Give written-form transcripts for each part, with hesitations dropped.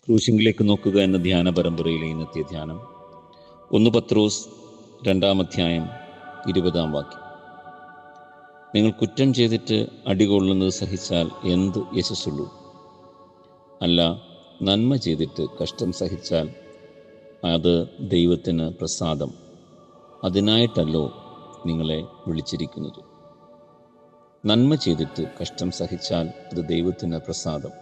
ക്രൂശിങ്കിലേക്ക് നോക്കുക എന്ന ധ്യാന പരമ്പരയിലെ ഇന്നത്തെ ധ്യാനം 1 പത്രോസ് 2 അധ്യായം 20 വാക്യം. നിങ്ങൾ കുറ്റം ചെയ്തിട്ട് അടികൊള്ളുന്നത് സഹിച്ചാൽ എന്ത് യശസ്സുള്ളൂ? അല്ല, നന്മ ചെയ്തിട്ട് കഷ്ടം സഹിച്ചാൽ അത് ദൈവത്തിന് പ്രസാദം. അതിനായിട്ടല്ലോ നിങ്ങളെ വിളിച്ചിരിക്കുന്നത്. നന്മ ചെയ്തിട്ട് കഷ്ടം സഹിച്ചാൽ അത് ദൈവത്തിന് പ്രസാദം.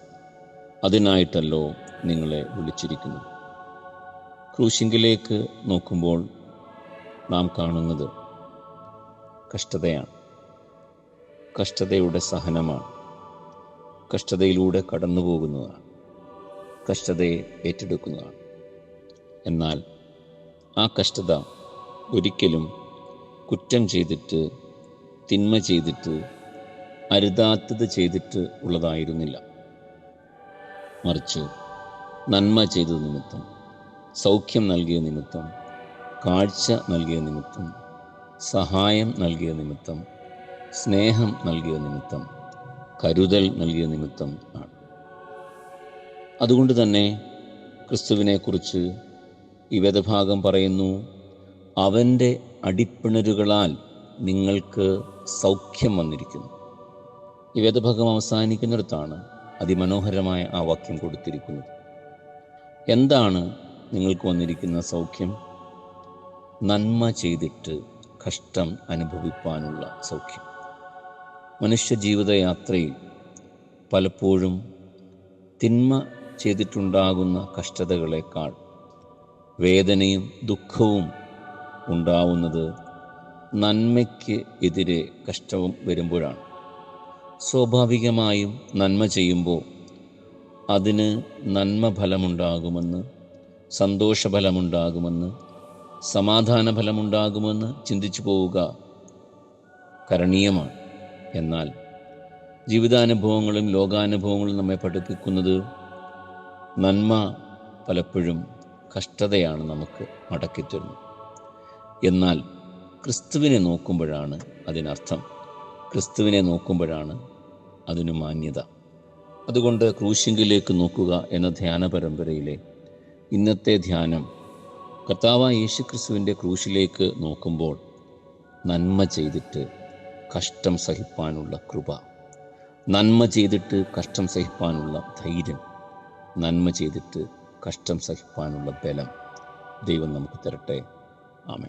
അതിനായിട്ടല്ലോ നിങ്ങളെ വിളിച്ചിരിക്കുന്നു. ക്രൂശിങ്കിലേക്ക് നോക്കുമ്പോൾ നാം കാണുന്നത് കഷ്ടതയാണ്. കഷ്ടതയുടെ സഹനമാണ്. കഷ്ടതയിലൂടെ കടന്നു പോകുന്നതാണ്. കഷ്ടതയെ ഏറ്റെടുക്കുന്നതാണ്. എന്നാൽ ആ കഷ്ടത ഒരിക്കലും കുറ്റം ചെയ്തിട്ട്, തിന്മ ചെയ്തിട്ട്, അരുതാത്തത് ചെയ്തിട്ട് ഉള്ളതായിരുന്നില്ല. മറിച്ച് നന്മ ചെയ്തത് നിമിത്തം, സൗഖ്യം നൽകിയ നിമിത്തം, കാഴ്ച നൽകിയ നിമിത്തം, സഹായം നൽകിയ നിമിത്തം, സ്നേഹം നൽകിയ നിമിത്തം, കരുതൽ നൽകിയ നിമിത്തം ആണ്. അതുകൊണ്ട് തന്നെ ക്രിസ്തുവിനെക്കുറിച്ച് ഈ വേദഭാഗം പറയുന്നു, അവൻ്റെ അടിപ്പിണരുകളാൽ നിങ്ങൾക്ക് സൗഖ്യം വന്നിരിക്കുന്നു. ഈ വേദഭാഗം അവസാനിക്കുന്നിടത്താണ് അതിമനോഹരമായ ആ വാക്യം കൊടുത്തിരിക്കുന്നത്. എന്താണ് നിങ്ങൾക്ക് വന്നിരിക്കുന്ന സൗഖ്യം? നന്മ ചെയ്തിട്ട് കഷ്ടം അനുഭവിപ്പാനുള്ള സൗഖ്യം. മനുഷ്യ ജീവിതയാത്രയിൽ പലപ്പോഴും തിന്മ ചെയ്തിട്ടുണ്ടാകുന്ന കഷ്ടതകളേക്കാൾ വേദനയും ദുഃഖവും ഉണ്ടാവുന്നത് നന്മയ്ക്ക് എതിരെ കഷ്ടവും വരുമ്പോഴാണ്. സ്വാഭാവികമായും നന്മ ചെയ്യുമ്പോൾ അതിന് നന്മ ഫലമുണ്ടാകുമെന്ന്, സന്തോഷഫലമുണ്ടാകുമെന്ന്, സമാധാന ഫലമുണ്ടാകുമെന്ന് ചിന്തിച്ചു പോവുക കരണീയമാണ്. എന്നാൽ ജീവിതാനുഭവങ്ങളും ലോകാനുഭവങ്ങളും നമ്മെ പഠിപ്പിക്കുന്നത് നന്മ പലപ്പോഴും കഷ്ടതയാണ് നമുക്ക് മടക്കിത്തരുന്നത്. എന്നാൽ ക്രിസ്തുവിനെ നോക്കുമ്പോഴാണ് അതിനർത്ഥം. ക്രിസ്തുവിനെ നോക്കുമ്പോഴാണ് അതിന് മാന്യത. അതുകൊണ്ട് ക്രൂശിങ്കിലേക്ക് നോക്കുക എന്ന ധ്യാന പരമ്പരയിലെ ഇന്നത്തെ ധ്യാനം കർത്താവായ യേശുക്രിസ്തുവിൻ്റെ ക്രൂശിലേക്ക് നോക്കുമ്പോൾ നന്മ ചെയ്തിട്ട് കഷ്ടം സഹിപ്പാനുള്ള കൃപ, നന്മ ചെയ്തിട്ട് കഷ്ടം സഹിപ്പാനുള്ള ധൈര്യം, നന്മ ചെയ്തിട്ട് കഷ്ടം സഹിപ്പാനുള്ള ബലം ദൈവം നമുക്ക് തരട്ടെ. ആമേൻ.